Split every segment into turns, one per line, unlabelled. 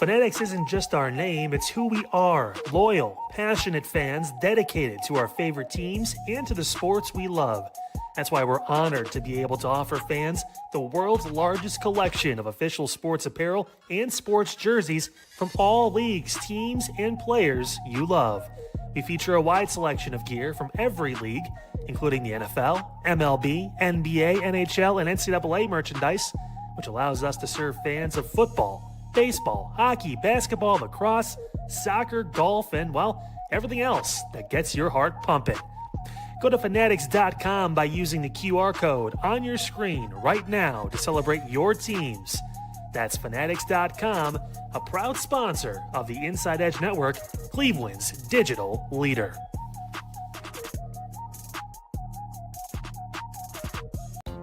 Fanatics isn't just our name, it's who we are. Loyal, passionate fans dedicated to our favorite teams and to the sports we love. That's why we're honored to be able to offer fans the world's largest collection of official sports apparel and sports jerseys from all leagues, teams, and players you love. We feature a wide selection of gear from every league, including the NFL, MLB, NBA, NHL, and NCAA merchandise, which allows us to serve fans of football, baseball, hockey, basketball, lacrosse, soccer, golf, and, well, everything else that gets your heart pumping. Go to Fanatics.com by using the QR code on your screen right now to celebrate your teams. That's Fanatics.com, a proud sponsor of the Inside Edge Network, Cleveland's digital leader.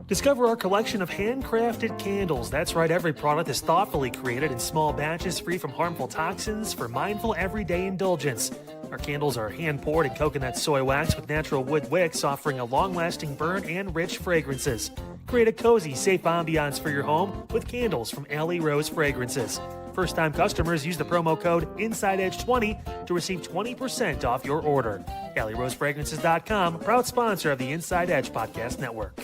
Discover our collection of handcrafted candles. That's right, every product is thoughtfully created in small batches free from harmful toxins for mindful everyday indulgence. Our candles are hand-poured in coconut soy wax with natural wood wicks, offering a long-lasting burn and rich fragrances. Create a cozy, safe ambiance for your home with candles from Alley Rose Fragrances. First-time customers use the promo code InsideEdge20 to receive 20% off your order. AlleyRoseFragrances.com, proud sponsor of the Inside Edge Podcast Network.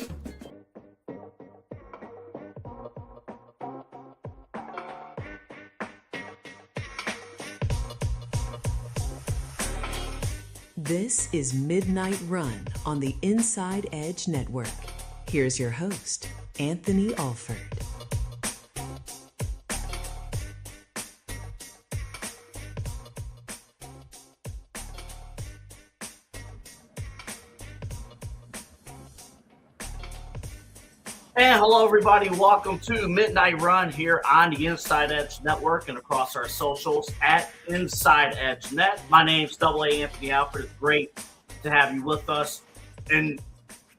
This is Midnight Run on the Inside Edge Network. Here's your host, Anthony Alford.
And hello, everybody. Welcome to Midnight Run here on the Inside Edge Network and across our socials at Inside Edge Net. My name's AA Anthony Alford. It's great to have you with us. And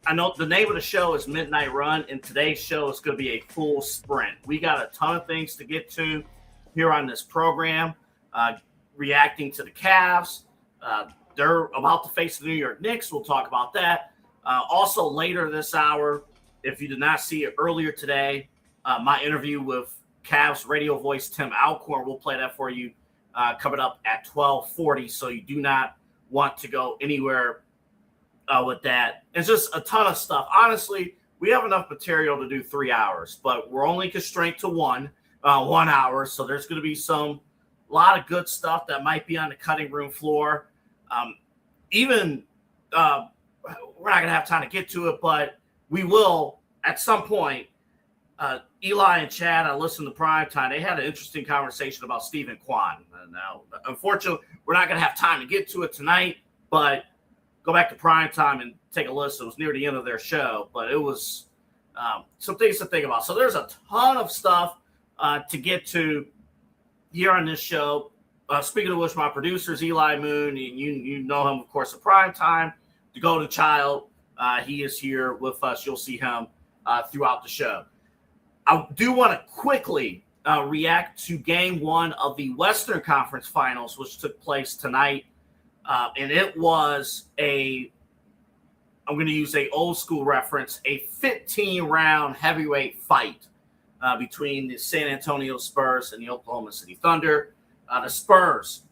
I know the name of the show is Midnight Run, and today's show is going to be a full sprint. We got a ton of things to get to here on this program, reacting to the Cavs. They're about to face the New York Knicks. We'll talk about that. Also, later this hour, if you did not see it earlier today, my interview with Cavs radio voice Tim Alcorn, we'll play that for you coming up at 12:40. So you do not want to go anywhere with that. It's just a ton of stuff. Honestly, we have enough material to do 3 hours, but we're only constrained to one hour. So there's going to be a lot of good stuff that might be on the cutting room floor. We're not going to have time to get to it, but we will at some point. Eli and Chad, I listened to Primetime. They had an interesting conversation about Stephen Kwan. Now, unfortunately, we're not going to have time to get to it tonight, but go back to Primetime and take a listen. It was near the end of their show, but it was some things to think about. So there's a ton of stuff to get to here on this show. Speaking of which, my producers, Eli Moon, and you know him, of course, at Primetime, to go to Child. He is here with us. You'll see him throughout the show. I do want to quickly react to Game 1 of the Western Conference Finals, which took place tonight. And it was I'm going to use a old school reference, a 15-round heavyweight fight between the San Antonio Spurs and the Oklahoma City Thunder. The Spurs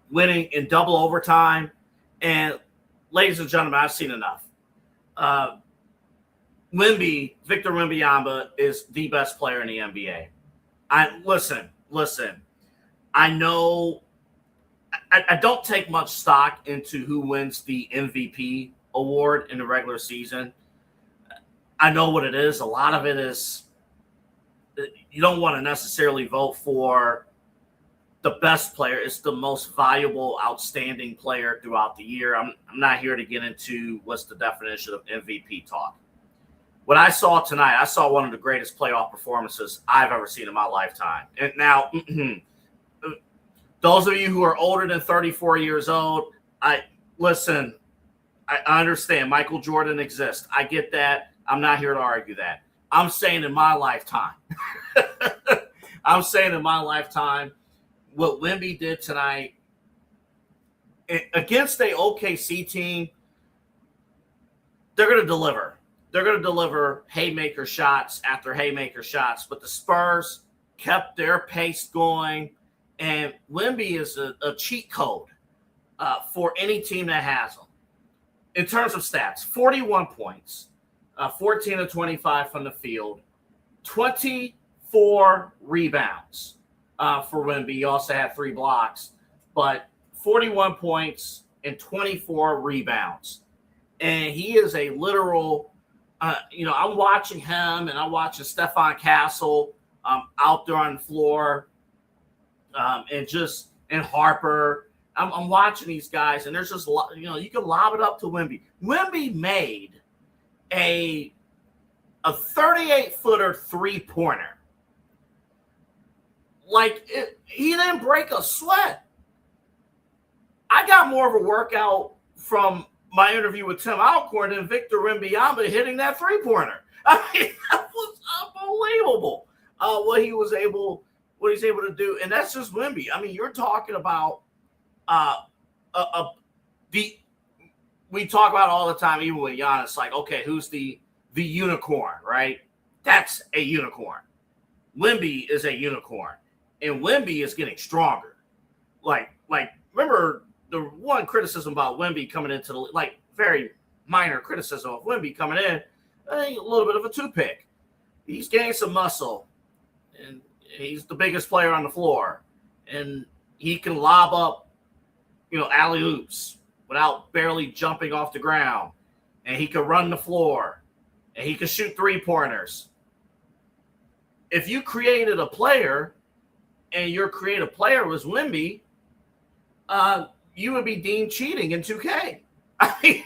winning in double overtime. And ladies and gentlemen, I've seen enough. Victor Wembanyama is the best player in the NBA. Listen. I know I don't take much stock into who wins the MVP award in the regular season. I know what it is. A lot of it is you don't want to necessarily vote for the best player. It's the most valuable, outstanding player throughout the year. I'm not here to get into what's the definition of MVP talk. What I saw tonight, I saw one of the greatest playoff performances I've ever seen in my lifetime. And now, those of you who are older than 34 years old, I understand Michael Jordan exists. I get that. I'm not here to argue that. I'm saying in my lifetime, what Wemby did tonight against a OKC team, they're going to deliver. They're going to deliver haymaker shots after haymaker shots. But the Spurs kept their pace going. And Wemby is a cheat code for any team that has him. In terms of stats, 41 points, 14 to 25 from the field, 24 rebounds for Wemby. He also had 3 blocks, but 41 points and 24 rebounds. And he is a literal, I'm watching him and I'm watching Stephon Castle out there on the floor and Harper. I'm watching these guys, and there's just, you can lob it up to Wemby. Wemby made a 38-footer three-pointer. He didn't break a sweat. I got more of a workout from my interview with Tim Alcorn than Victor Wembanyama hitting that three-pointer. I mean, that was unbelievable what he's able to do, and that's just Wemby. I mean, you're talking about we talk about it all the time, even with Giannis, like, okay, who's the unicorn, right? That's a unicorn. Wemby is a unicorn, and Wemby is getting stronger. Like remember the one criticism about Wemby coming into the very minor criticism of Wemby coming in, a little bit of a two-pick. He's gained some muscle, and he's the biggest player on the floor, and he can lob up, alley-oops without barely jumping off the ground, and he can run the floor, and he can shoot three-pointers. If you created a player, and your creative player was Wemby, you would be deemed cheating in 2K. I mean,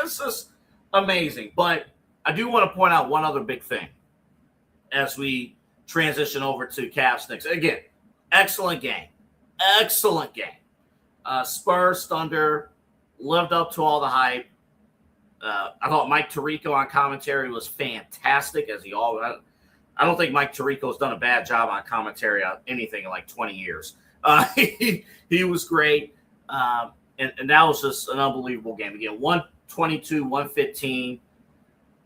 this is amazing. But I do want to point out one other big thing as we transition over to Cavs Knicks. Again, excellent game. Excellent game. Spurs Thunder lived up to all the hype. I thought Mike Tirico on commentary was fantastic, as he always. I don't think Mike Tirico's done a bad job on commentary on anything in like 20 years. He was great, and that was just an unbelievable game. Again, 122, 115.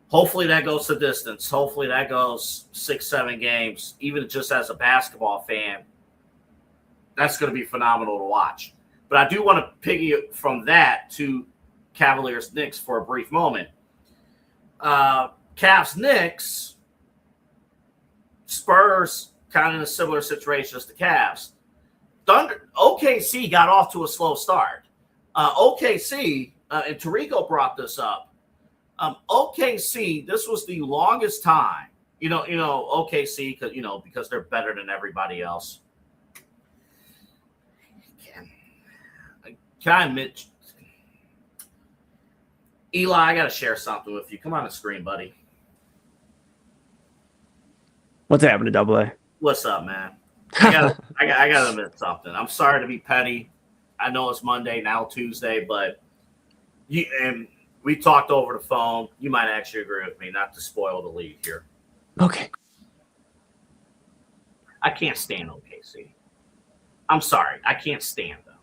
Hopefully that goes the distance. Hopefully that goes 6-7 games. Even just as a basketball fan, that's going to be phenomenal to watch. But I do want to piggy from that to Cavaliers Knicks for a brief moment. Cavs Knicks, Spurs kind of in a similar situation as the Cavs. OKC got off to a slow start. OKC, and Tirico brought this up. OKC, this was the longest time. OKC, because they're better than everybody else. Can I admit, Eli, I got to share something with you. Come on the screen, buddy.
What's happening, Double A?
What's up, man? I gotta admit something. I'm sorry to be petty. I know it's Monday, now Tuesday, but we talked over the phone. You might actually agree with me, not to spoil the lead here.
Okay.
I can't stand OKC. I'm sorry. I can't stand them.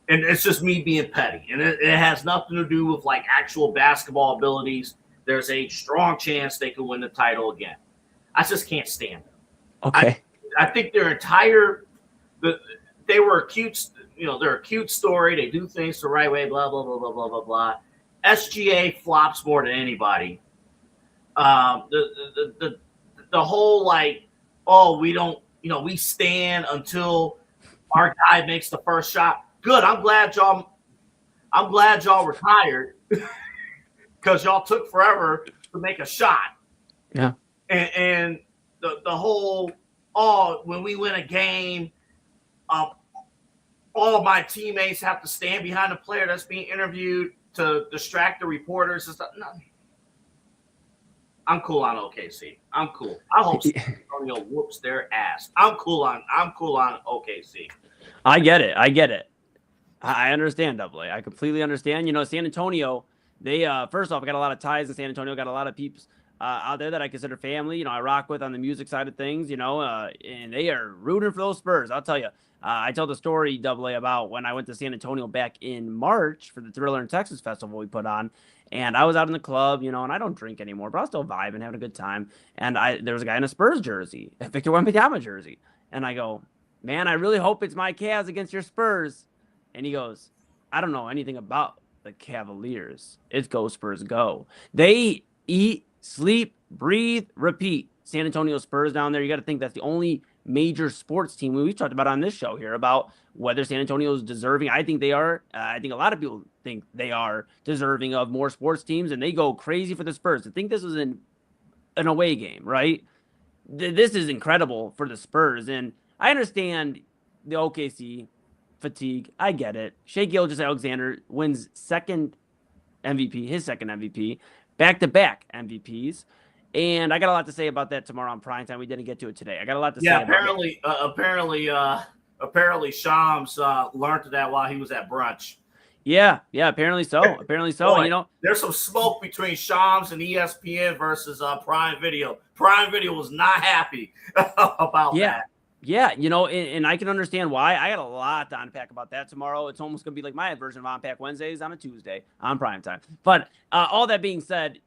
And it's just me being petty. And it has nothing to do with actual basketball abilities. There's a strong chance they could win the title again. I just can't stand them.
Okay.
I think they were a cute, they're a cute story. They do things the right way, blah, blah, blah, blah, blah, blah, blah. SGA flops more than anybody. The whole we don't, we stand until our guy makes the first shot. Good. I'm glad y'all retired because y'all took forever to make a shot.
Yeah.
And the whole, when we win a game, all of my teammates have to stand behind the player that's being interviewed to distract the reporters and stuff. No. I'm cool on OKC. I'm cool. I hope San Antonio whoops their ass. I'm cool on OKC.
I get it. I understand, Double A. I completely understand. San Antonio, they first off, I got a lot of ties in San Antonio, got a lot of peeps out there that I consider family, I rock with on the music side of things, and they are rooting for those Spurs. I'll tell you, I tell the story, Double A, about when I went to San Antonio back in March for the Thriller in Texas festival we put on. And I was out in the club, and I don't drink anymore, but I was still vibing, having a good time. And there was a guy in a Spurs jersey, a Victor Wembanyama jersey. And I go, man, I really hope it's my Cavs against your Spurs. And he goes, I don't know anything about the Cavaliers. It's go Spurs go. They eat, sleep, breathe, repeat. San Antonio Spurs down there. You got to think that's the only major sports team we've talked about on this show here about whether San Antonio is deserving. I think they are. I think a lot of people think they are deserving of more sports teams, and they go crazy for the Spurs. I think this was an away game, right? This is incredible for the Spurs, and I understand the OKC fatigue. I get it. Shai Gilgeous-Alexander wins his second MVP, back-to-back MVPs. And I got a lot to say about that tomorrow on primetime. We didn't get to it today. I got a lot to say.
Apparently, Shams learned that while he was at brunch.
Yeah, apparently so. Boy,
there's some smoke between Shams and ESPN versus Prime Video. Prime Video was not happy about that.
Yeah, and I can understand why. I got a lot to unpack about that tomorrow. It's almost going to be like my version of Unpack Wednesdays on a Tuesday on primetime. But all that being said,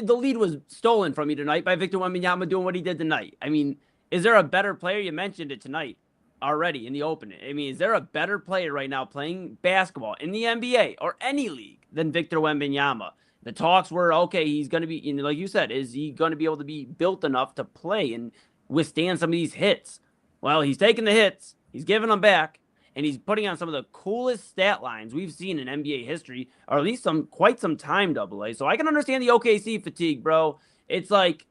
the lead was stolen from you tonight by Victor Wembanyama doing what he did tonight. I mean, is there a better player? You mentioned it tonight already in the opening. I mean, is there a better player right now playing basketball in the NBA or any league than Victor Wembanyama? The talks were, okay, he's going to be, like you said, is he going to be able to be built enough to play and withstand some of these hits? Well, he's taking the hits, he's giving them back, and he's putting on some of the coolest stat lines we've seen in NBA history, or at least quite some time, AA. So I can understand the OKC fatigue, bro. It's like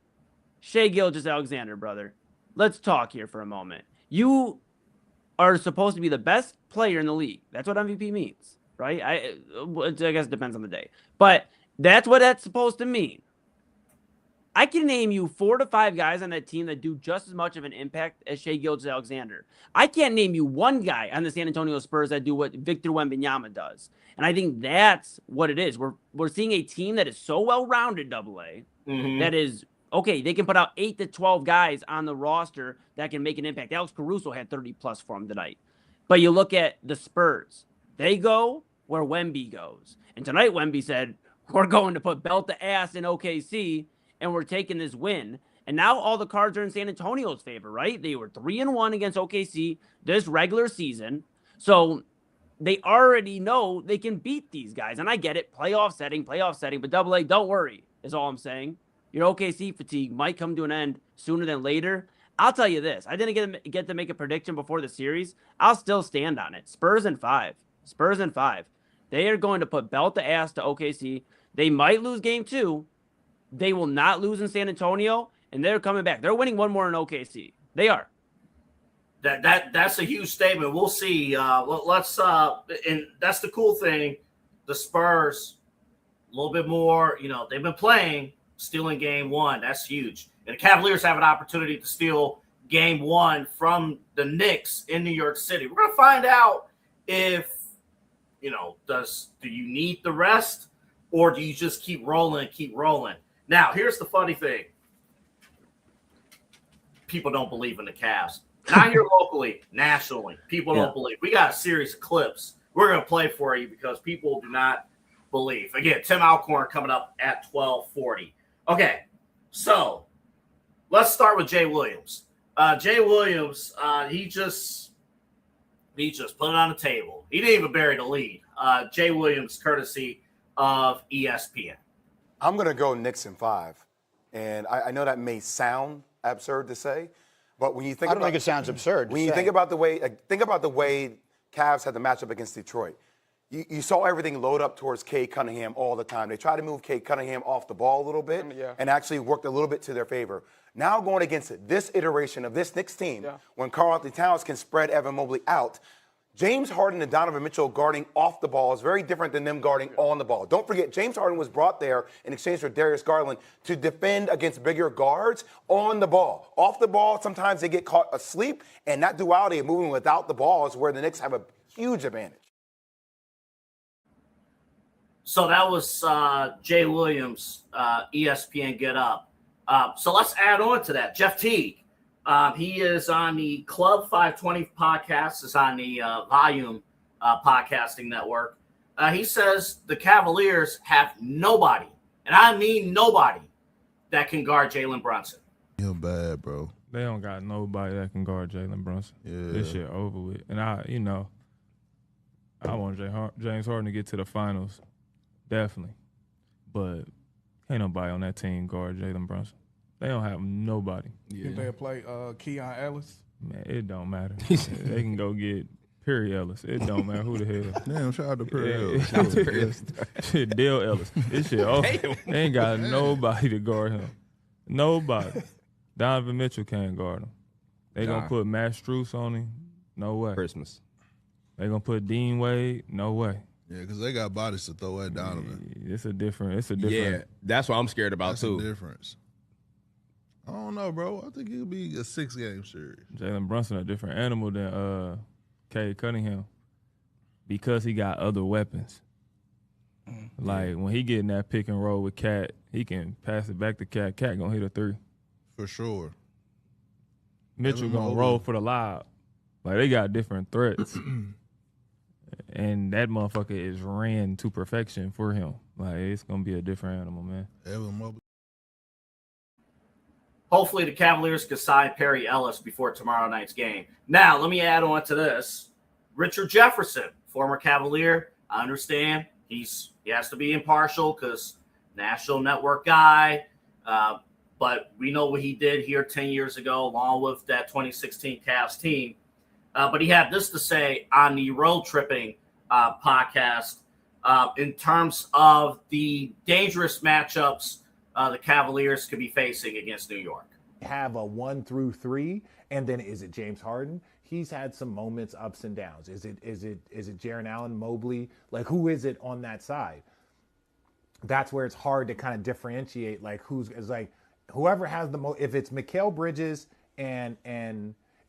Shai Gilgeous-Alexander, brother. Let's talk here for a moment. You are supposed to be the best player in the league. That's what MVP means, right? I guess it depends on the day. But that's what that's supposed to mean. I can name you 4 to 5 guys on that team that do just as much of an impact as Shai Gilgeous-Alexander. I can't name you one guy on the San Antonio Spurs that do what Victor Wembanyama does. And I think that's what it is. We're seeing a team that is so well-rounded, AA, that is, okay, they can put out 8 to 12 guys on the roster that can make an impact. Alex Caruso had 30-plus for him tonight. But you look at the Spurs. They go where Wemby goes. And tonight Wemby said, we're going to put belt to ass in OKC, and we're taking this win. And now all the cards are in San Antonio's favor, right? They were 3-1 against OKC this regular season. So they already know they can beat these guys. And I get it, playoff setting. But AA, don't worry, is all I'm saying. Your OKC fatigue might come to an end sooner than later. I'll tell you this. I didn't get to make a prediction before the series. I'll still stand on it. Spurs in 5. They are going to put belt to ass to OKC. They might lose game 2. They will not lose in San Antonio, and they're coming back. They're winning one more in OKC. They are.
That's a huge statement. We'll see. Let's and that's the cool thing. The Spurs, a little bit more. They've been playing, stealing game 1. That's huge. And the Cavaliers have an opportunity to steal game 1 from the Knicks in New York City. We're gonna find out if do you need the rest, or do you just keep rolling? Now, here's the funny thing. People don't believe in the Cavs. Not here locally, nationally. People don't believe. We got a series of clips we're going to play for you because people do not believe. Again, Tim Alcorn coming up at 12:40. Okay, so let's start with Jay Williams. Jay Williams, he just put it on the table. He didn't even bury the lead. Jay Williams, courtesy of ESPN.
I'm going to go Knicks in 5. And I know that may sound absurd to say, but when you think
I don't think it sounds absurd.
When you think about the way Cavs had the matchup against Detroit, you saw everything load up towards Cade Cunningham all the time. They tried to move Cade Cunningham off the ball a little bit and actually worked a little bit to their favor. Now going against this iteration of this Knicks team, when Karl-Anthony Towns can spread Evan Mobley out, James Harden and Donovan Mitchell guarding off the ball is very different than them guarding on the ball. Don't forget, James Harden was brought there in exchange for Darius Garland to defend against bigger guards on the ball. Off the ball, sometimes they get caught asleep, and that duality of moving without the ball is where the Knicks have a huge advantage.
So that was Jay Williams, ESPN Get Up. So let's add on to that. Jeff Teague. He is on the Club 520 podcast, is on the Volume podcasting network. He says the Cavaliers have nobody, and I mean nobody, that can guard Jalen Brunson.
Him bad, bro.
They don't got nobody that can guard Jalen Brunson. Yeah. This shit over with. And I want James Harden to get to the finals, definitely. But ain't nobody on that team guard Jalen Brunson. They don't have nobody.
Yeah. Think they'll play Keon Ellis?
Man, it don't matter. They can go get Perry Ellis. It don't matter who the hell.
Damn, shout out to Perry Ellis.
Shit, Dale Ellis. This shit over. They ain't got nobody to guard him. Nobody. Donovan Mitchell can't guard him. They gonna put Matt Strus on him? No way.
Christmas.
They gonna put Dean Wade? No way.
Yeah, because they got bodies to throw at Donovan.
It's a different.
Yeah, that's what I'm scared about
That's
too.
The difference. I don't know, bro. I think it'll be a 6-game series.
Jalen Brunson a different animal than Cade Cunningham because he got other weapons. Like when he get in that pick and roll with Cat, he can pass it back to Cat. Cat gonna hit a three.
For sure.
Mitchell gonna roll for the lob. Like they got different threats. And that motherfucker is ran to perfection for him. Like it's gonna be a different animal, man.
Evan Mobley.
Hopefully the Cavaliers can sign Perry Ellis before tomorrow night's game. Now, let me add on to this. Richard Jefferson, former Cavalier. I understand he has to be impartial because national network guy. But we know what he did here 10 years ago, along with that 2016 Cavs team. But he had this to say on the Road Tripping podcast in terms of the dangerous matchups the Cavaliers could be facing against New York.
Have a 1 through 3, and then is it James Harden? He's had some moments, ups and downs. Is it Jaren Allen, Mobley? Like, who is it on that side? That's where it's hard to kind of differentiate. Like, whoever has the most. If it's Mikal Bridges and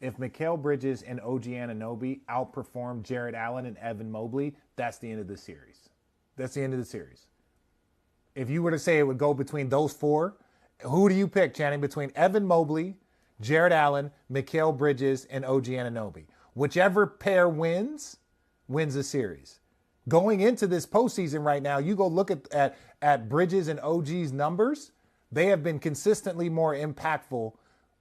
if Mikal Bridges and OG Anunoby outperform Jared Allen and Evan Mobley, that's the end of the series. That's the end of the series. If you were to say it would go between those four, who do you pick, Channing, between Evan Mobley, Jared Allen, Mikal Bridges, and OG Anunoby? Whichever pair wins the series. Going into this postseason right now, you go look at Bridges and OG's numbers. They have been consistently more impactful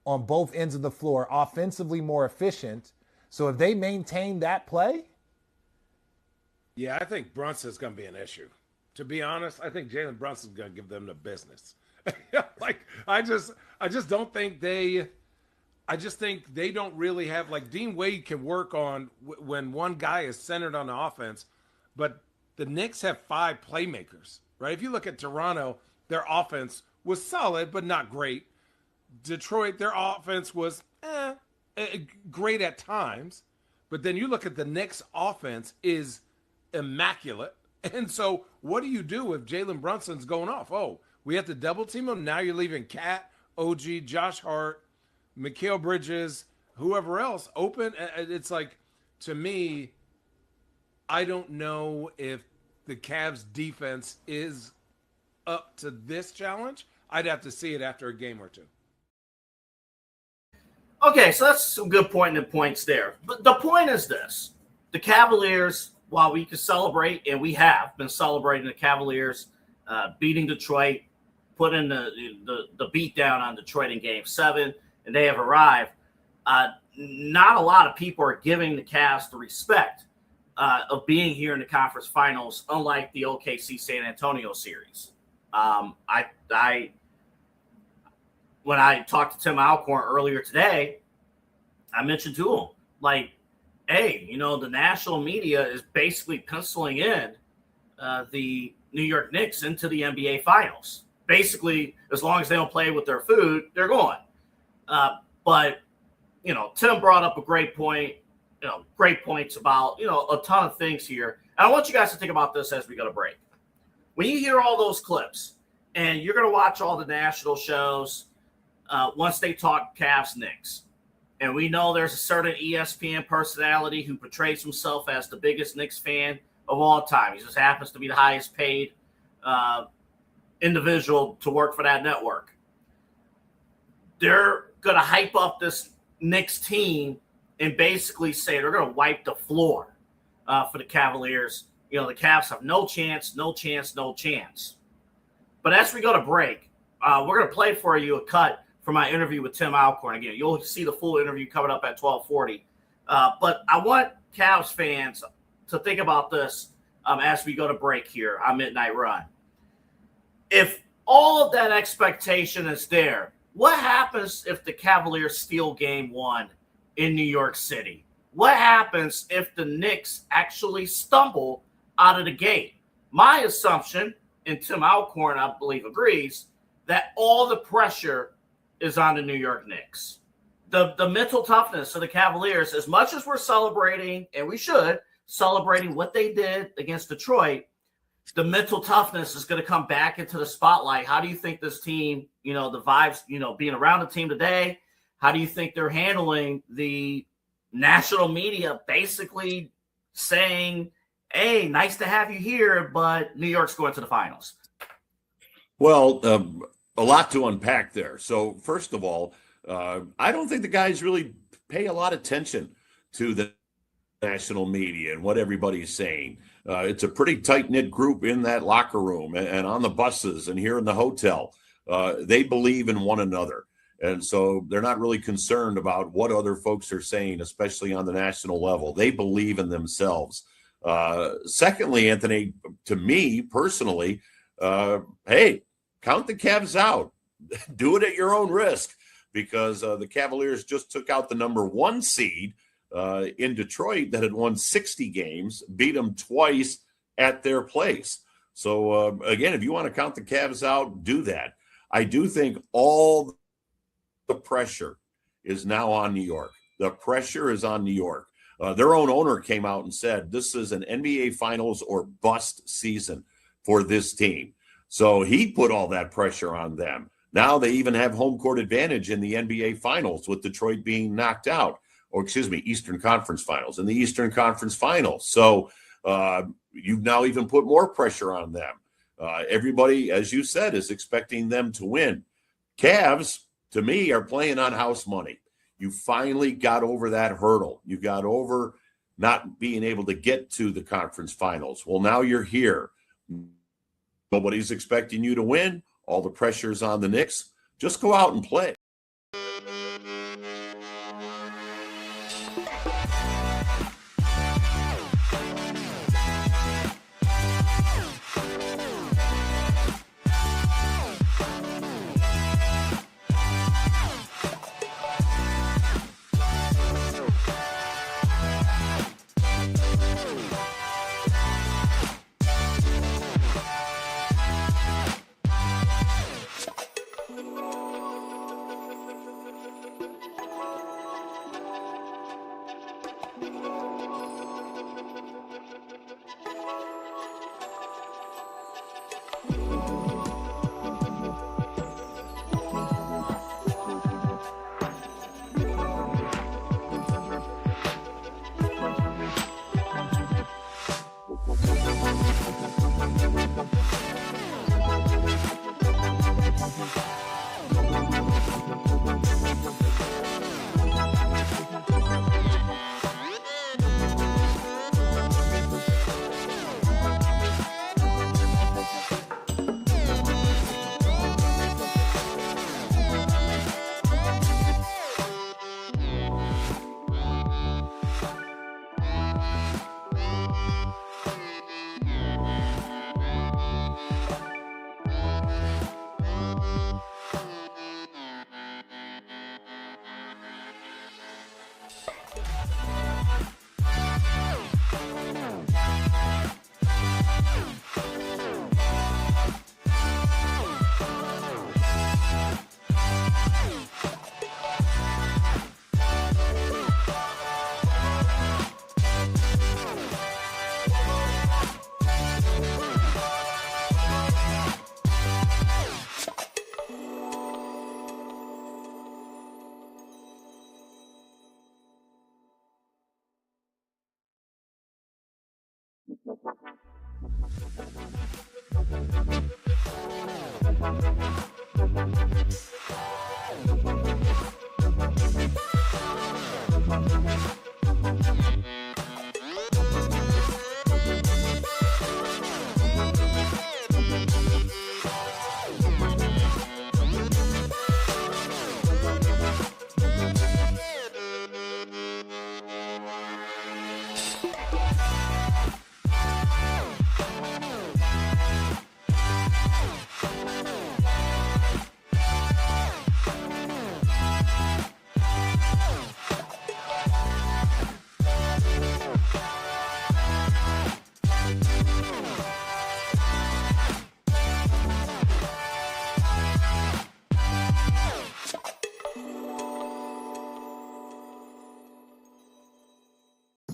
on both ends of the floor, offensively more efficient. So if they maintain that play.
Yeah, I think Brunson's going to be an issue. To be honest, I think Jalen Brunson's going to give them the business. Like, I just don't think I just think they don't really have, like, Dean Wade can work on when one guy is centered on the offense, but the Knicks have 5 playmakers, right? If you look at Toronto, their offense was solid, but not great. Detroit, their offense was great at times, but then you look at the Knicks' offense is immaculate. And so what do you do if Jalen Brunson's going off? Oh, we have to double team him. Now you're leaving Cat, OG, Josh Hart, Mikal Bridges, whoever else open. It's like, to me, I don't know if the Cavs defense is up to this challenge. I'd have to see it after a game or two.
Okay, so that's some good points there. But the point is this. The Cavaliers, while we can celebrate, and we have been celebrating the Cavaliers beating Detroit, putting the beat down on Detroit in Game 7, and they have arrived, not a lot of people are giving the Cavs the respect of being here in the conference finals, unlike the OKC San Antonio series. When I talked to Tim Alcorn earlier today, I mentioned to him, like, hey, the national media is basically penciling in the New York Knicks into the NBA Finals. Basically, as long as they don't play with their food, they're going. But Tim brought up a great point, great points about, a ton of things here. And I want you guys to think about this as we go to break. When you hear all those clips and you're going to watch all the national shows, once they talk Cavs Knicks, and we know there's a certain ESPN personality who portrays himself as the biggest Knicks fan of all time. He just happens to be the highest paid individual to work for that network. They're going to hype up this Knicks team and basically say they're going to wipe the floor for the Cavaliers. The Cavs have no chance. But as we go to break, we're going to play for you a cut for my interview with Tim Alcorn. Again, you'll see the full interview coming up at 12:40. But I want Cavs fans to think about this as we go to break here on Midnight Run. If all of that expectation is there, what happens if the Cavaliers steal Game 1 in New York City? What happens if the Knicks actually stumble out of the gate? My assumption, and Tim Alcorn, I believe, agrees, that all the pressure is on the New York Knicks. The mental toughness of the Cavaliers, as much as we're celebrating, and we should, celebrating what they did against Detroit, the mental toughness is going to come back into the spotlight. How do you think this team, the vibes, being around the team today, how do you think they're handling the national media basically saying, hey, nice to have you here, but New York's going to the finals?
Well, a lot to unpack there. So first of all, I don't think the guys really pay a lot of attention to the national media and what everybody's saying. It's a pretty tight-knit group in that locker room and on the buses and here in the hotel. They believe in one another. And so they're not really concerned about what other folks are saying, especially on the national level. They believe in themselves. Secondly, Anthony, to me personally, hey, count the Cavs out. Do it at your own risk, because the Cavaliers just took out the number 1 seed in Detroit that had won 60 games, beat them twice at their place. So, again, if you want to count the Cavs out, do that. I do think all the pressure is now on New York. The pressure is on New York. Their own owner came out and said this is an NBA Finals or bust season for this team. So he put all that pressure on them. Now they even have home court advantage in the NBA Finals with Detroit being knocked out, or Eastern Conference Finals, in the Eastern Conference Finals. So you've now even put more pressure on them. Everybody, as you said, is expecting them to win. Cavs, to me, are playing on house money. You finally got over that hurdle. You got over not being able to get to the conference finals. Well, now you're here. Nobody's expecting you to win. All the pressure's on the Knicks. Just go out and play.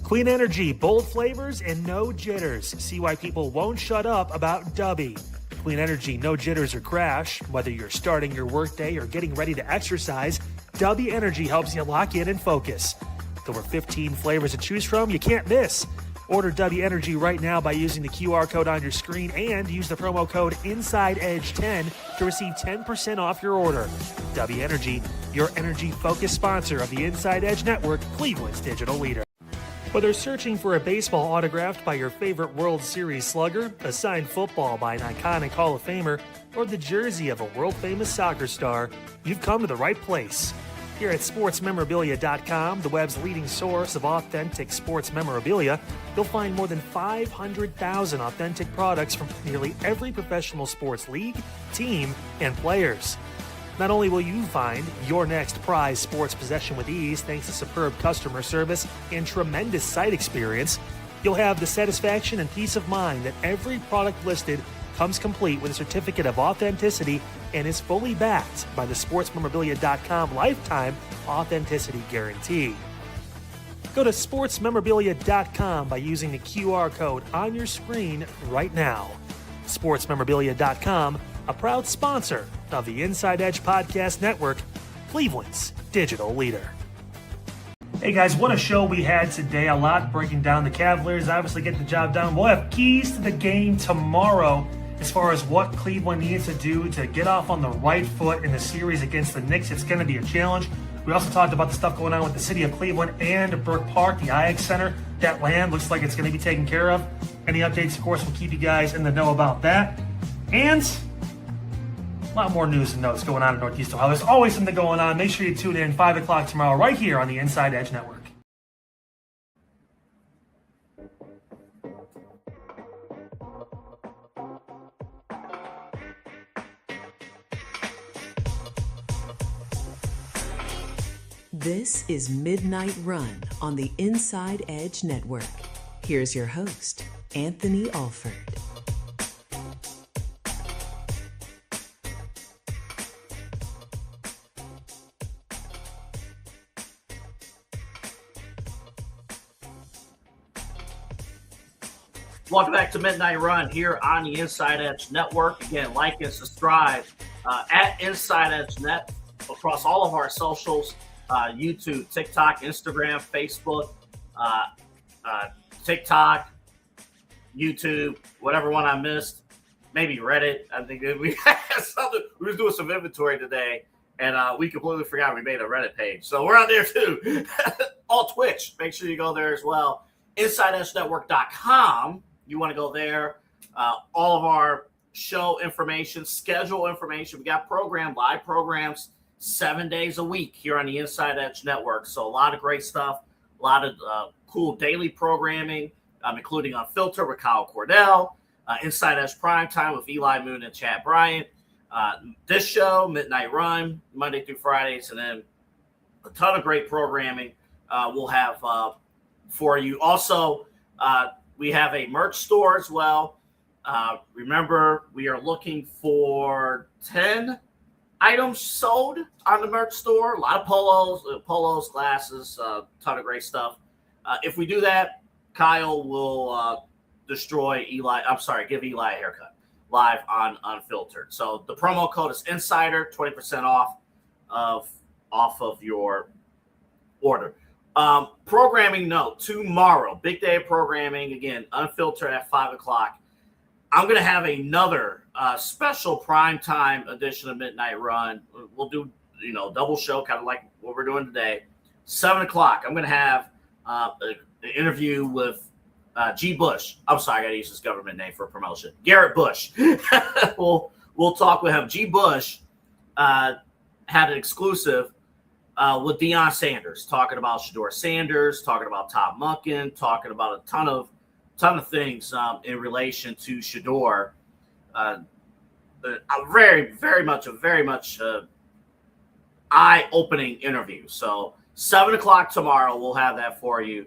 Clean energy, bold flavors, and no jitters. See why people won't shut up about Dubby. Clean energy, no jitters or crash. Whether you're starting your workday or getting ready to exercise, Dubby Energy helps you lock in and focus. With over 15 flavors to choose from, you can't miss. Order Dubby Energy right now by using the QR code on your screen and use the promo code InsideEdge10 to receive 10% off your order. Dubby Energy, your energy-focused sponsor of the Inside Edge Network, Cleveland's digital leader. Whether searching for a baseball autographed by your favorite World Series slugger, a signed football by an iconic Hall of Famer, or the jersey of a world-famous soccer star, you've come to the right place. Here at sportsmemorabilia.com, the web's leading source of authentic sports memorabilia, you'll find more than 500,000 authentic products from nearly every professional sports league, team, and players. Not only will you find your next prized sports possession with ease thanks to superb customer service and tremendous site experience, you'll have the satisfaction and peace of mind that every product listed comes complete with a certificate of authenticity and is fully backed by the sportsmemorabilia.com lifetime authenticity guarantee. Go to sportsmemorabilia.com by using the QR code on your screen right now. Sportsmemorabilia.com, a proud sponsor of the Inside Edge Podcast Network, Cleveland's digital leader. Hey guys, what a show we had today. A lot breaking down. The Cavaliers obviously get the job done. We'll have keys to the game tomorrow as far as what Cleveland needs to do to get off on the right foot in the series against the Knicks. It's going to be a challenge. We also talked about the stuff going on with the city of Cleveland and Brook Park, the IX Center. That land looks like it's going to be taken care of. Any updates, of course, we'll keep you guys in the know about that. And a lot more news and notes going on in Northeast Ohio. There's always something going on. Make sure you tune in 5 o'clock tomorrow right here on the Inside Edge Network.
This is Midnight Run on the Inside Edge Network. Here's your host, Anthony Alford.
Welcome back to Midnight Run here on the Inside Edge Network. Again, like and subscribe at Inside Edge Net across all of our socials, YouTube, TikTok, Instagram, Facebook, TikTok, YouTube, whatever one I missed, maybe Reddit. I think we had something. We were doing some inventory today, and we completely forgot we made a Reddit page. So we're out there too. All Twitch. Make sure you go there as well. InsideEdgeNetwork.com. You want to go there. All of our show information, schedule information. We got live programs 7 days a week here on the Inside Edge Network. So a lot of great stuff, a lot of cool daily programming, including Unfiltered with Kyle Cordell, Inside Edge Primetime with Eli Moon and Chad Bryant. This show, Midnight Run, Monday through Fridays, and then a ton of great programming we'll have for you. Also, we have a merch store as well. Remember, we are looking for 10 items sold on the merch store. A lot of polos, glasses, a ton of great stuff. If we do that, Kyle will give Eli a haircut live on Unfiltered. So the promo code is Insider, 20% off of your order. Programming note, tomorrow, big day of programming, again, Unfiltered at 5 o'clock. I'm going to have another special primetime edition of Midnight Run. We'll do, double show, kind of like what we're doing today. 7 o'clock, I'm going to have an interview with G. Bush. I'm sorry, I got to use his government name for promotion. Garrett Bush. We'll talk with him. G. Bush had an exclusive with Deion Sanders, talking about Shedeur Sanders, talking about Todd Monken, talking about a ton of things in relation to Shedeur. A very much eye-opening interview. So 7 o'clock tomorrow, we'll have that for you.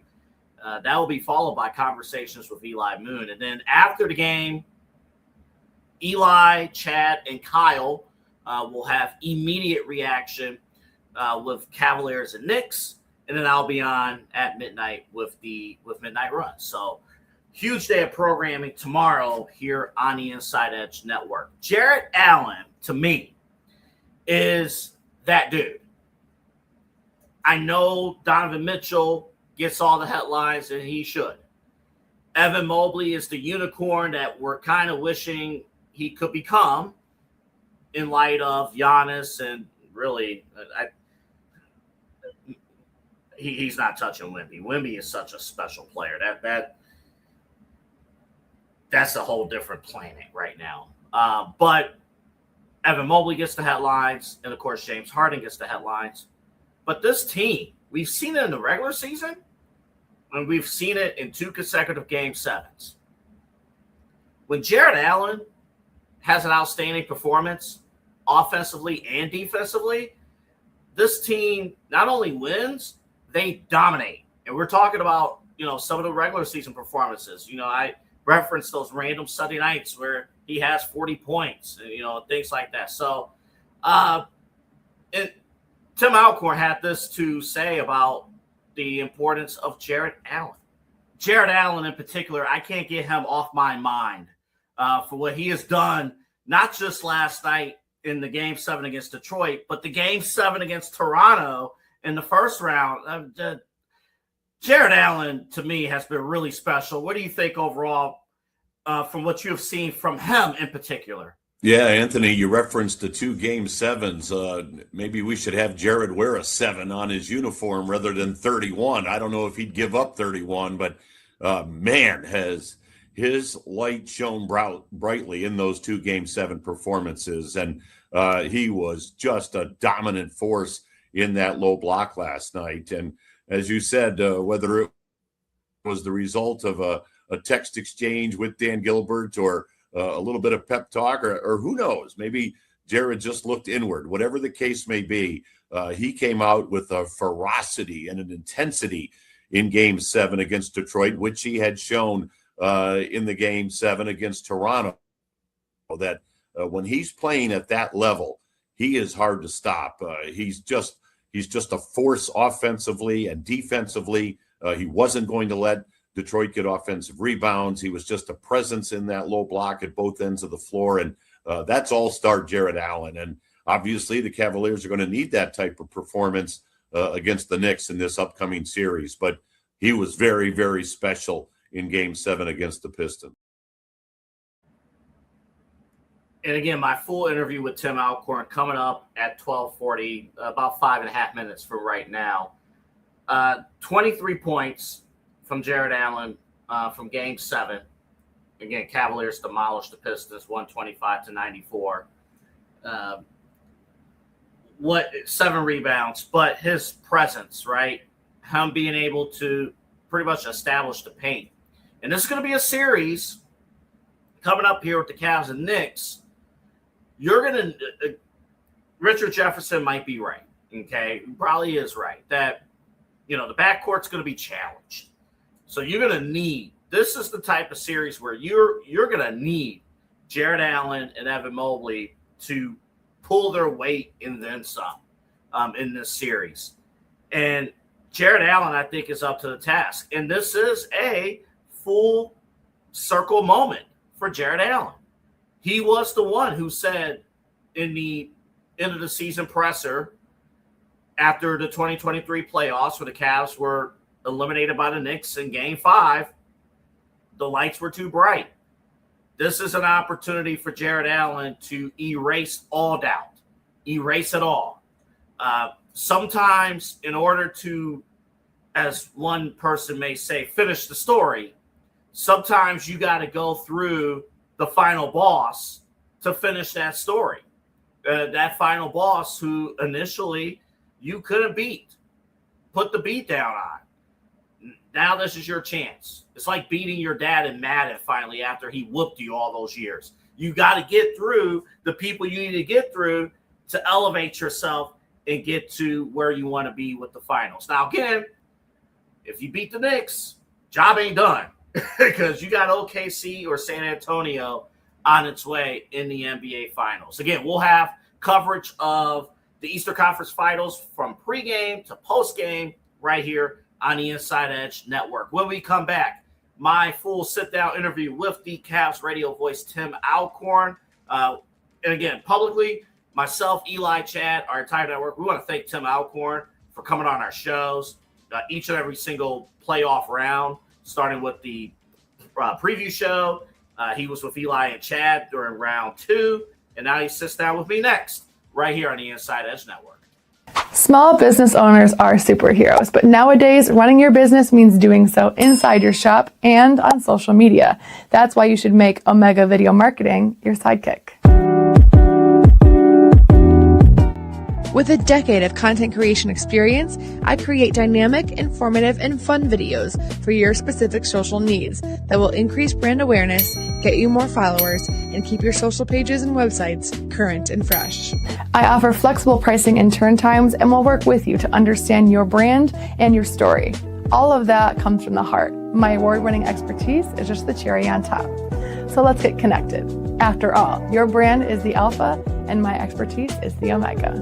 That will be followed by conversations with Eli Moon. And then after the game, Eli, Chad, and Kyle will have immediate reaction with Cavaliers and Knicks. And then I'll be on at midnight with Midnight Run. So huge day of programming tomorrow here on the Inside Edge Network. Jarrett Allen, to me, is that dude. I know Donovan Mitchell gets all the headlines, and he should. Evan Mobley is the unicorn that we're kind of wishing he could become in light of Giannis, and really, he's not touching Wemby. Wemby is such a special player. That's a whole different planet right now. But Evan Mobley gets the headlines, and of course James Harden gets the headlines. But this team, we've seen it in the regular season, and we've seen it in 2 consecutive Game 7s. When Jarrett Allen has an outstanding performance, offensively and defensively, this team not only wins, they dominate. And we're talking about, some of the regular season performances. I referenced those random Sunday nights where he has 40 points, and, things like that. So, Tim Alcorn had this to say about the importance of Jarrett Allen. Jarrett Allen in particular, I can't get him off my mind for what he has done, not just last night in the Game 7 against Detroit, but the Game 7 against Toronto in the first round. Jarrett Allen, to me, has been really special. What do you think overall from what you have seen from him in particular?
Yeah, Anthony, you referenced the 2 Game 7s. Maybe we should have Jared wear a 7 on his uniform rather than 31. I don't know if he'd give up 31, but man, has his light shone brightly in those 2 Game 7 performances. And he was just a dominant force in that low block last night. And as you said, whether it was the result of a text exchange with Dan Gilbert or a little bit of pep talk, or who knows, maybe Jared just looked inward. Whatever the case may be, he came out with a ferocity and an intensity in Game 7 against Detroit, which he had shown in the Game 7 against Toronto, that when he's playing at that level, he is hard to stop. He's just a force offensively and defensively. He wasn't going to let Detroit get offensive rebounds. He was just a presence in that low block at both ends of the floor. And that's all-star Jarrett Allen. And obviously the Cavaliers are going to need that type of performance against the Knicks in this upcoming series. But he was very, very special in Game 7 against the Pistons.
And again, my full interview with Tim Alcorn coming up at 12:40, about 5.5 minutes from right now. 23 points from Jarrett Allen from Game 7. Again, Cavaliers demolished the Pistons 125-94. 7 rebounds, but his presence, right? Him being able to pretty much establish the paint. And this is going to be a series coming up here with the Cavs and Knicks. Richard Jefferson might be right, okay? He probably is right, that, the backcourt's going to be challenged. So you're going to need, this is the type of series where you're going to need Jarrett Allen and Evan Mobley to pull their weight and then some in this series. And Jarrett Allen, I think, is up to the task. And this is a full circle moment for Jarrett Allen. He was the one who said in the end of the season presser after the 2023 playoffs, where the Cavs were eliminated by the Knicks in Game 5, the lights were too bright. This is an opportunity for Jarrett Allen to erase all doubt, erase it all. Sometimes in order to, as one person may say, finish the story, sometimes you got to go through the final boss to finish that story. That final boss who initially you couldn't put the beat down on. Now this is your chance. It's like beating your dad in Madden finally after he whooped you all those years. You got to get through the people you need to get through to elevate yourself and get to where you want to be with the finals. Now, again, if you beat the Knicks, job ain't done because you got OKC or San Antonio on its way in the NBA Finals. Again, we'll have coverage of the Eastern Conference Finals from pregame to postgame right here on the Inside Edge Network. When we come back, my full sit-down interview with the Cavs radio voice, Tim Alcorn. And again, publicly, myself, Eli, Chad, our entire network, we want to thank Tim Alcorn for coming on our shows each and every single playoff round, starting with the preview show. He was with Eli and Chad during round 2, and now he sits down with me next, right here on the Inside Edge Network.
Small business owners are superheroes, but nowadays running your business means doing so inside your shop and on social media. That's why you should make Omega Video Marketing your sidekick. With a decade of content creation experience, I create dynamic, informative, and fun videos for your specific social needs that will increase brand awareness, get you more followers, and keep your social pages and websites current and fresh. I offer flexible pricing and turn times and will work with you to understand your brand and your story. All of that comes from the heart. My award-winning expertise is just the cherry on top. So let's get connected. After all, your brand is the alpha and my expertise is the omega.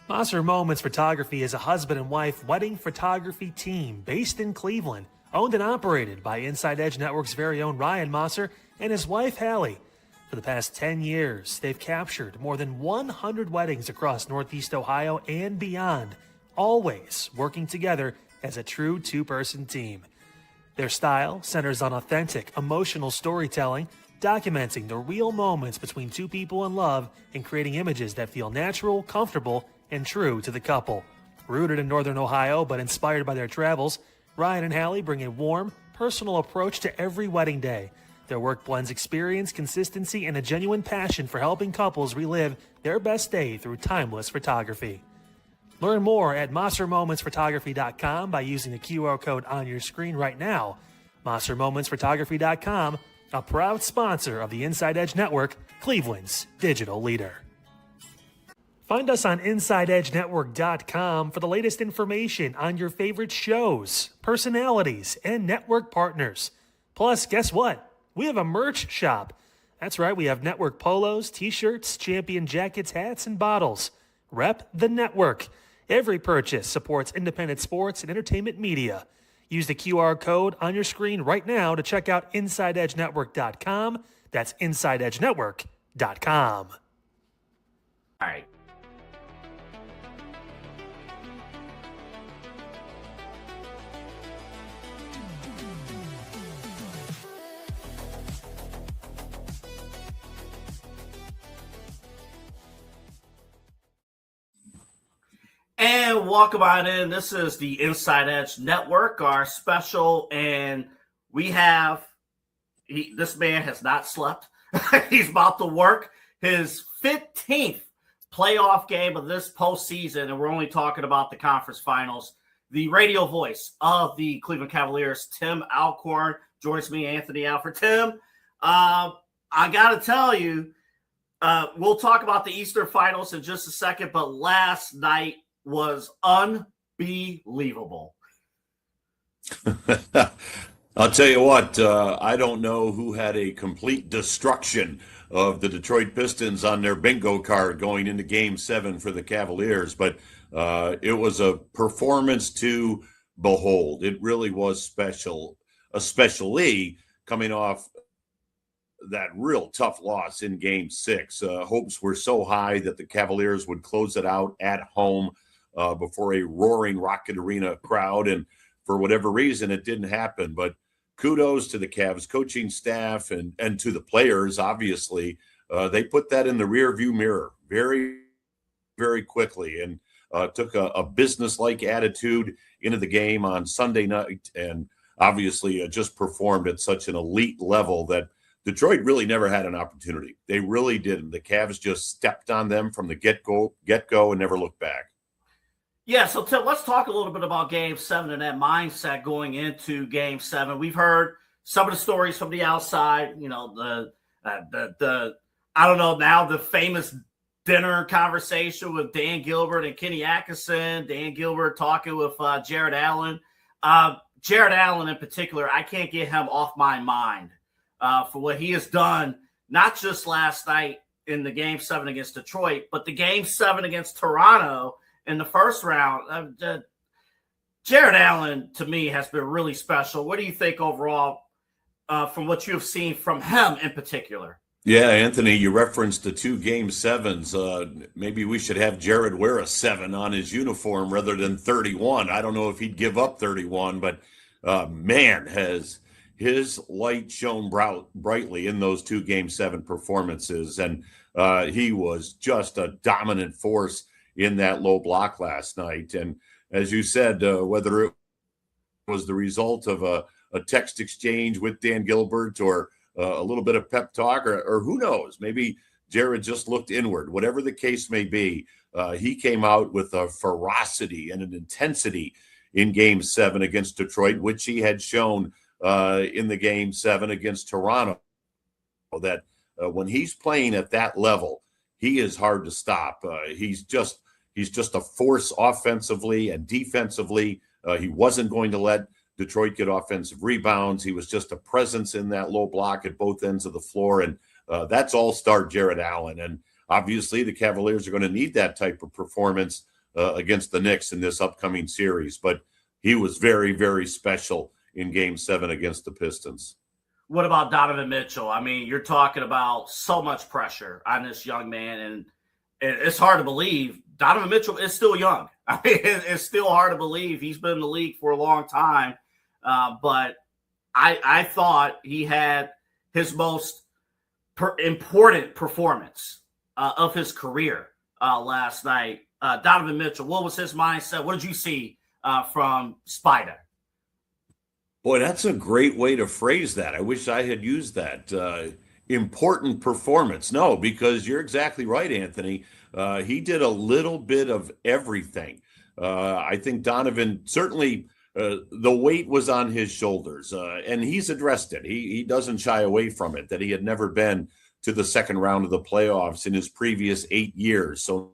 Moser Moments Photography is a husband and wife wedding photography team based in Cleveland, owned and operated by Inside Edge Network's very own Ryan Moser and his wife Hallie. For the past 10 years, they've captured more than 100 weddings across Northeast Ohio and beyond, always working together as a true two-person team. Their style centers on authentic, emotional storytelling, documenting the real moments between two people in love and creating images that feel natural, comfortable, and true to the couple. Rooted in Northern Ohio but inspired by their travels, Ryan and Hallie bring a warm, personal approach to every wedding day. Their work blends experience, consistency, and a genuine passion for helping couples relive their best day through timeless photography. Learn more at MoserMomentsPhotography.com by using the QR code on your screen right now. MoserMomentsPhotography.com, a proud sponsor of the Inside Edge Network, Cleveland's digital leader. Find us on InsideEdgeNetwork.com for the latest information on your favorite shows, personalities, and network partners. Plus, guess what? We have a merch shop. That's right, we have network polos, t-shirts, champion jackets, hats, and bottles. Rep the network. Every purchase supports independent sports and entertainment media. Use the QR code on your screen right now to check out InsideEdgeNetwork.com. That's InsideEdgeNetwork.com.
All right. And welcome on in. This is the Inside Edge Network, our special, and we have, this man has not slept. He's about to work his 15th playoff game of this postseason, and we're only talking about the conference finals. The radio voice of the Cleveland Cavaliers, Tim Alcorn, joins me, Anthony Alford. Tim, I got to tell you, we'll talk about the Eastern Finals in just a second, but last night was unbelievable.
I'll tell you what, I don't know who had a complete destruction of the Detroit Pistons on their bingo card going into Game 7 for the Cavaliers, but it was a performance to behold. It really was special, especially coming off that real tough loss in Game 6. Hopes were so high that the Cavaliers would close it out at home before a roaring Rocket Arena crowd, and for whatever reason, it didn't happen. But kudos to the Cavs coaching staff and to the players, obviously. They put that in the rearview mirror very, very quickly and took a business-like attitude into the game on Sunday night, and obviously just performed at such an elite level that Detroit really never had an opportunity. They really didn't. The Cavs just stepped on them from the get-go and never looked back.
Yeah, so Tim, let's talk a little bit about Game 7 and that mindset going into Game 7. We've heard some of the stories from the outside, the I don't know now, the famous dinner conversation with Dan Gilbert and Kenny Atkinson, Dan Gilbert talking with Jared Allen. Jared Allen in particular, I can't get him off my mind for what he has done, not just last night in the Game 7 against Detroit, but the Game 7 against Toronto in the first round. Jared Allen, to me, has been really special. What do you think overall from what you have seen from him in particular?
Yeah, Anthony, you referenced the 2 Game 7s. Maybe we should have Jared wear a 7 on his uniform rather than 31. I don't know if he'd give up 31, but man, has his light shone brightly in those 2 Game 7 performances. And he was just a dominant force in that low block last night. And as you said, whether it was the result of a text exchange with Dan Gilbert or a little bit of pep talk, or who knows, maybe Jared just looked inward. Whatever the case may be, he came out with a ferocity and an intensity in Game 7 against Detroit, which he had shown in the Game 7 against Toronto, that when he's playing at that level, he is hard to stop. He's just a force offensively and defensively. He wasn't going to let Detroit get offensive rebounds. He was just a presence in that low block at both ends of the floor. And that's all-star Jared Allen. And obviously the Cavaliers are going to need that type of performance against the Knicks in this upcoming series. But he was very, very special in Game 7 against the Pistons.
What about Donovan Mitchell? I mean, you're talking about so much pressure on this young man, and it's hard to believe Donovan Mitchell is still young. I mean, it's still hard to believe. He's been in the league for a long time. But I thought he had his most important performance of his career last night. Donovan Mitchell, what was his mindset? What did you see from Spider?
Boy, that's a great way to phrase that. I wish I had used that. Important performance. No, because you're exactly right, Anthony. He did a little bit of everything. I think Donovan certainly the weight was on his shoulders, and he's addressed it. He doesn't shy away from it, that he had never been to the second round of the playoffs in his previous 8 years. So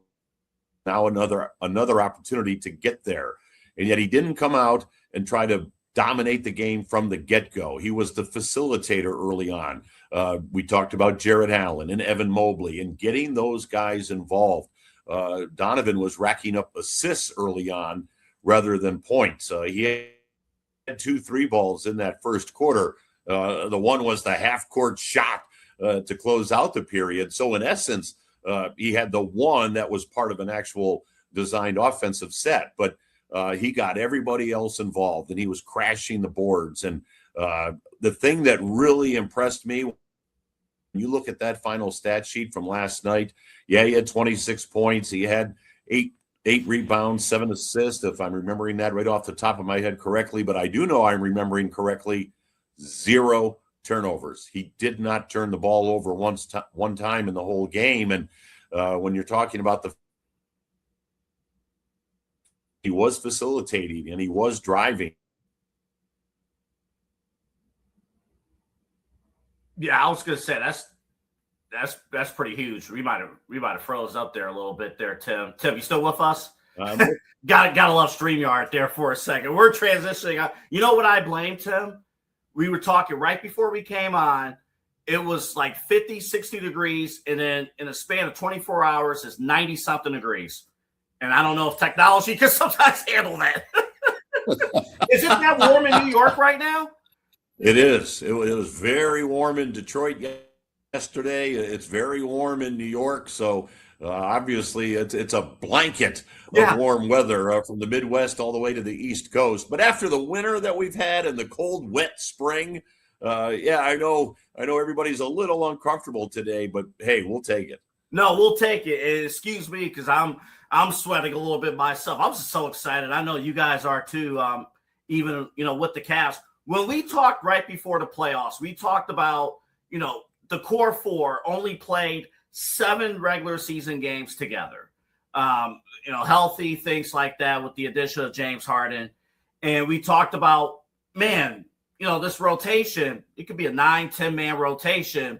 now another opportunity to get there. And yet he didn't come out and try to dominate the game from the get-go. He was the facilitator early on. We talked about Jared Allen and Evan Mobley and getting those guys involved. Donovan was racking up assists early on rather than points. He had 2 3-balls in that first quarter. The one was the half-court shot to close out the period. So in essence, he had the one that was part of an actual designed offensive set. But he got everybody else involved, and he was crashing the boards. And the thing that really impressed me, when you look at that final stat sheet from last night, yeah, he had 26 points. He had eight rebounds, 7 assists, if I'm remembering that right off the top of my head correctly. But I do know I'm remembering correctly, 0 turnovers. He did not turn the ball over one time in the whole game. And when you're talking about he was facilitating and he was driving.
Yeah, I was going to say that's pretty huge. We might have froze up there a little bit there, Tim. Tim, you still with us? Gotta love StreamYard there for a second. We're transitioning. You know what I blame, Tim? We were talking right before we came on. It was like 50, 60 degrees, and then in a span of 24 hours, it's 90-something degrees. And I don't know if technology can sometimes handle that. Is it that warm in New York right now?
It is. It was very warm in Detroit yesterday. It's very warm in New York. So obviously it's a blanket of warm weather from the Midwest all the way to the East Coast. But after the winter that we've had and the cold, wet spring, I know everybody's a little uncomfortable today, but hey, we'll take it.
No, we'll take it. And excuse me, because I'm sweating a little bit myself. I'm just so excited. I know you guys are too. Even with the Cavs. When we talked right before the playoffs, we talked about the core 4 only played 7 regular season games together. healthy, things like that with the addition of James Harden. And we talked about, man, this rotation, it could be a 9-10 man rotation.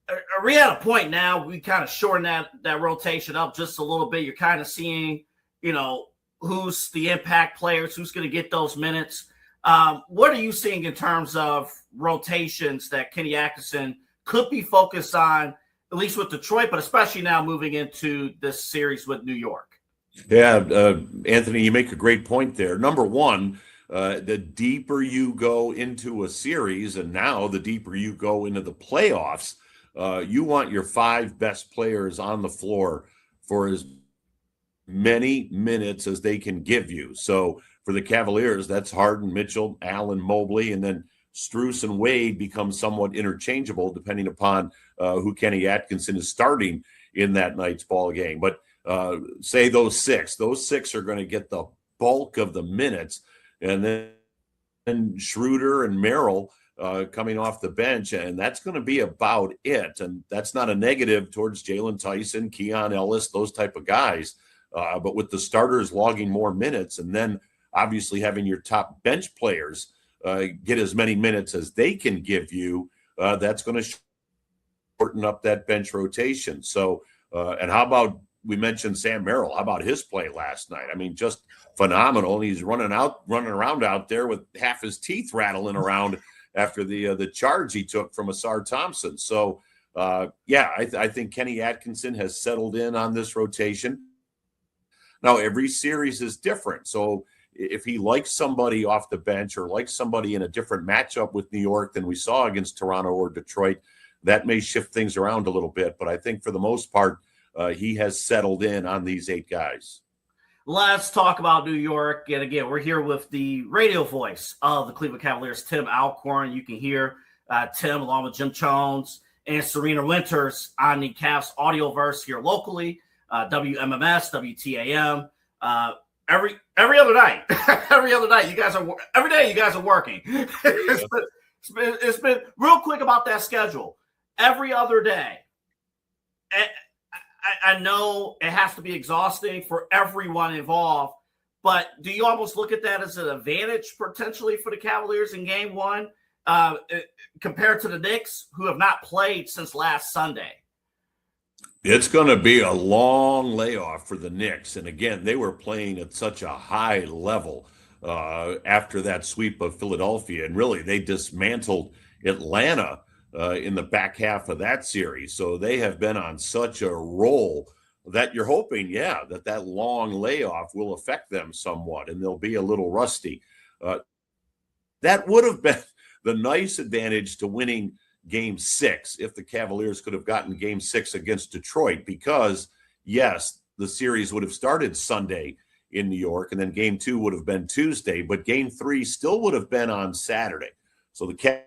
Are we at a point now we kind of shorten that rotation up just a little bit? You're kind of seeing, who's the impact players, who's going to get those minutes. What are you seeing in terms of rotations that Kenny Atkinson could be focused on, at least with Detroit, but especially now moving into this series with New York?
Yeah, Anthony, you make a great point there. Number one, the deeper you go into a series, and now the deeper you go into the playoffs, you want your 5 best players on the floor for as many minutes as they can give you. So for the Cavaliers, that's Harden, Mitchell, Allen, Mobley, and then Strus and Wade become somewhat interchangeable depending upon who Kenny Atkinson is starting in that night's ball game. But say those six are going to get the bulk of the minutes, and then Schroeder and Merrill coming off the bench, and that's going to be about it. And that's not a negative towards Jalen Tyson, Keon Ellis, those type of guys. But with the starters logging more minutes, and then obviously having your top bench players get as many minutes as they can give you, that's going to shorten up that bench rotation. So, and how about, we mentioned Sam Merrill. How about his play last night? I mean, just phenomenal. He's running around out there with half his teeth rattling around after the charge he took from Asar Thompson. So, I think Kenny Atkinson has settled in on this rotation. Now, every series is different. So if he likes somebody off the bench or likes somebody in a different matchup with New York than we saw against Toronto or Detroit, that may shift things around a little bit. But I think for the most part, he has settled in on these 8 guys.
Let's talk about New York. And again, we're here with the radio voice of the Cleveland Cavaliers, Tim Alcorn. You can hear Tim along with Jim Jones and Serena Winters on the Cavs audioverse here locally, WMMS, WTAM. Every other night, every day you guys are working. It's been real quick about that schedule. Every other day. I know it has to be exhausting for everyone involved, but do you almost look at that as an advantage potentially for the Cavaliers in game 1 compared to the Knicks, who have not played since last Sunday?
It's going to be a long layoff for the Knicks. And again, they were playing at such a high level after that sweep of Philadelphia. And really, they dismantled Atlanta in the back half of that series. So they have been on such a roll that you're hoping, that long layoff will affect them somewhat and they'll be a little rusty. That would have been the nice advantage to winning Game 6 if the Cavaliers could have gotten Game 6 against Detroit, because, yes, the series would have started Sunday in New York, and then Game 2 would have been Tuesday, but Game 3 still would have been on Saturday. So the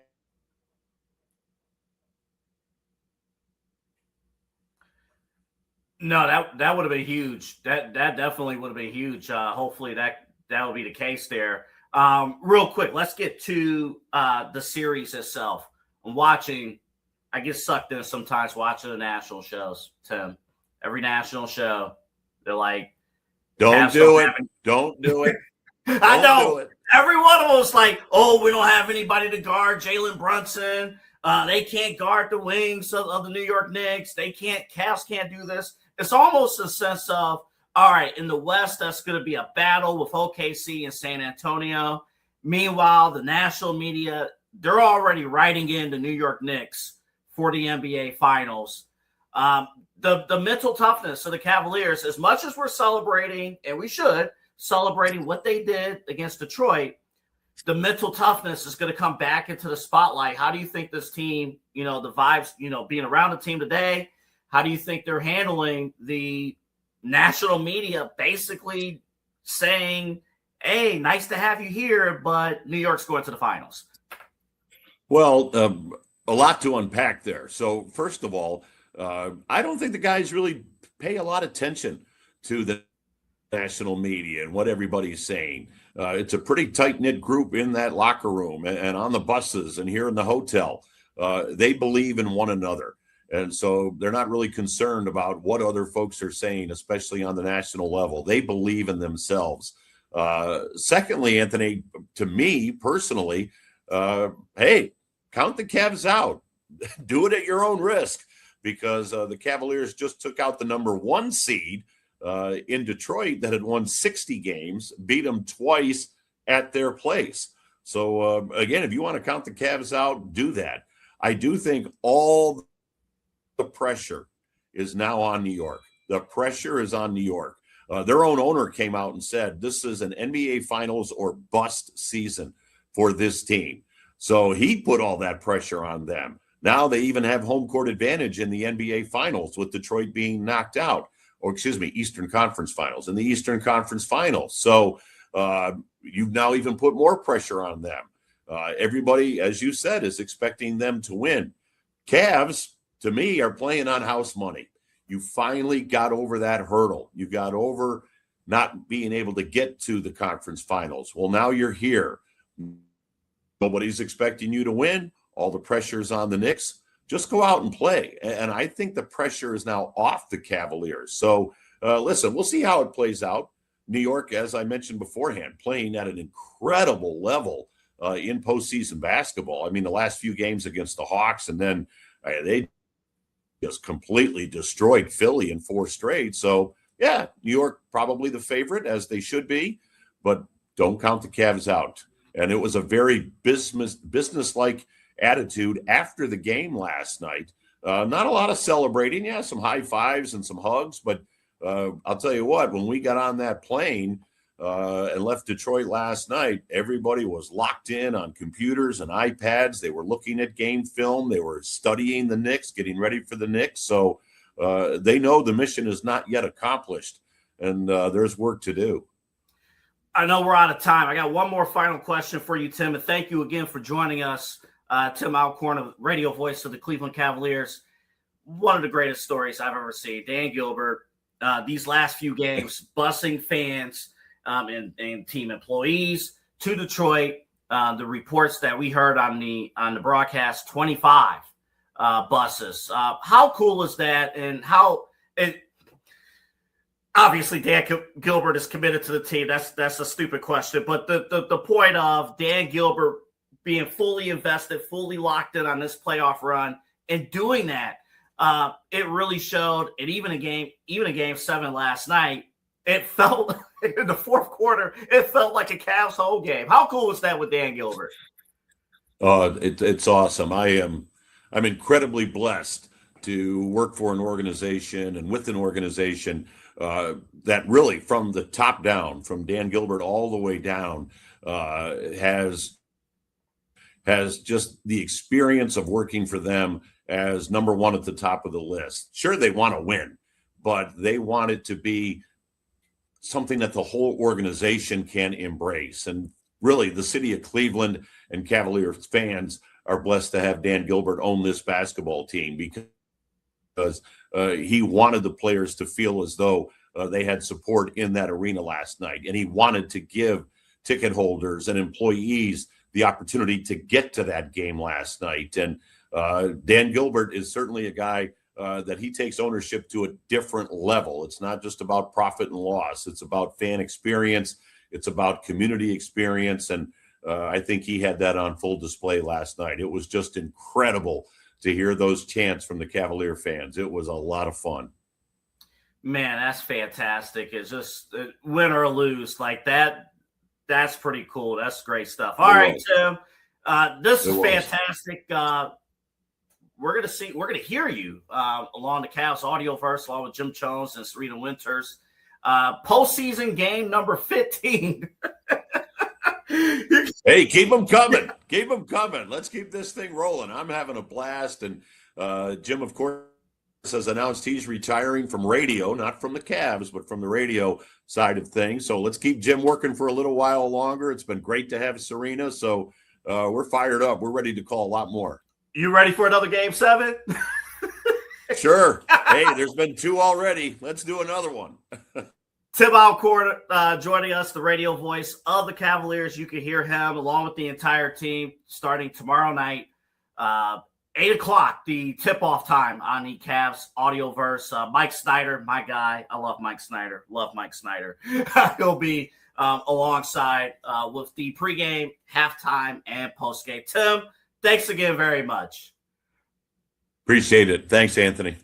No, that would have been huge. That definitely would have been huge. Hopefully that will be the case there. Real quick, let's get to the series itself. I get sucked in sometimes watching the national shows, Tim. Every national show, they're like,
Don't do it.
I know. Every one of them is like, we don't have anybody to guard Jalen Brunson. They can't guard the wings of the New York Knicks. Cavs can't do this. It's almost a sense of, all right, in the West, that's going to be a battle with OKC and San Antonio. Meanwhile, the national media, they're already writing in the New York Knicks for the NBA Finals. The mental toughness of the Cavaliers, as much as we're celebrating, and we should, celebrating what they did against Detroit, the mental toughness is going to come back into the spotlight. How do you think this team, the vibes, being around the team today, how do you think they're handling the national media basically saying, hey, nice to have you here, but New York's going to the finals?
Well, a lot to unpack there. So first of all, I don't think the guys really pay a lot of attention to the national media and what everybody's saying. It's a pretty tight-knit group in that locker room and on the buses and here in the hotel. They believe in one another. And so they're not really concerned about what other folks are saying, especially on the national level. They believe in themselves. Secondly, Anthony, to me personally, hey, count the Cavs out. Do it at your own risk, because the Cavaliers just took out the number 1 seed in Detroit that had won 60 games, beat them twice at their place. So, again, if you want to count the Cavs out, do that. I do think all the pressure is now on New York. The pressure is on New York. Their own owner came out and said this is an NBA Finals or bust season for this team. So he put all that pressure on them. Now they even have home court advantage in the NBA Finals with Detroit being knocked out, or excuse me, Eastern Conference Finals, in the Eastern Conference Finals. So you've now even put more pressure on them. Everybody, as you said, is expecting them to win. Cavs, to me, are playing on house money. You finally got over that hurdle. You got over not being able to get to the conference finals. Well, now you're here. Nobody's expecting you to win. All the pressure is on the Knicks. Just go out and play. And I think the pressure is now off the Cavaliers. So, listen, we'll see how it plays out. New York, as I mentioned beforehand, playing at an incredible level in postseason basketball. I mean, the last few games against the Hawks, and then they just completely destroyed Philly in 4 straight. So, yeah, New York probably the favorite, as they should be, but don't count the Cavs out. And it was a very business-like attitude after the game last night. Not a lot of celebrating. Yeah, some high fives and some hugs, but I'll tell you what, when we got on that plane and left Detroit last night, everybody was locked in on computers and iPads. They were looking at game film. They were studying the Knicks, getting ready for the Knicks. So they know the mission is not yet accomplished, and there's work to do.
I know we're out of time. I got one more final question for you, Tim, and thank you again for joining us. Tim Alcorn, radio voice of the Cleveland Cavaliers. One of the greatest stories I've ever seen. Dan Gilbert, these last few games, busing fans and team employees to Detroit. The reports that we heard on the broadcast, 25 buses. How cool is that? And how it? Obviously, Dan Gilbert is committed to the team. That's a stupid question. But the point of Dan Gilbert being fully invested, fully locked in on this playoff run, and doing that, it really showed. And even in game 7 last night, it felt in the fourth quarter, it felt like a Cavs home game. How cool is that with Dan Gilbert?
It's awesome. I'm incredibly blessed to work for an organization and with an organization that really, from the top down, from Dan Gilbert all the way down, has just the experience of working for them as number 1 at the top of the list. Sure, they want to win, but they want it to be something that the whole organization can embrace. And really, the city of Cleveland and Cavaliers fans are blessed to have Dan Gilbert own this basketball team, because he wanted the players to feel as though they had support in that arena last night. And he wanted to give ticket holders and employees the opportunity to get to that game last night. And Dan Gilbert is certainly a guy that he takes ownership to a different level. It's not just about profit and loss. It's about fan experience. It's about community experience. And I think he had that on full display last night. It was just incredible to hear those chants from the Cavalier fans. It was a lot of fun.
Man, that's fantastic. It's just win or lose like that. That's pretty cool. That's great stuff. All right, Tim. This is fantastic. We're gonna hear you along the Cavs audioverse, along with Jim Jones and Serena Winters. Postseason game number 15.
Hey, keep them coming. Keep them coming. Let's keep this thing rolling. I'm having a blast. And Jim, of course, has announced he's retiring from radio, not from the Cavs, but from the radio side of things. So let's keep Jim working for a little while longer. It's been great to have Serena. So we're fired up. We're ready to call a lot more.
You ready for another game 7?
Sure. Hey, there's been 2 already. Let's do another one.
Tim Alcorn joining us, the radio voice of the Cavaliers. You can hear him along with the entire team starting tomorrow night 8 o'clock, the tip-off time on the Cavs Audioverse. Mike Snyder, my guy. I love Mike Snyder. Love Mike Snyder. He'll be alongside with the pregame, halftime, and postgame. Tim, thanks again very much.
Appreciate it. Thanks, Anthony.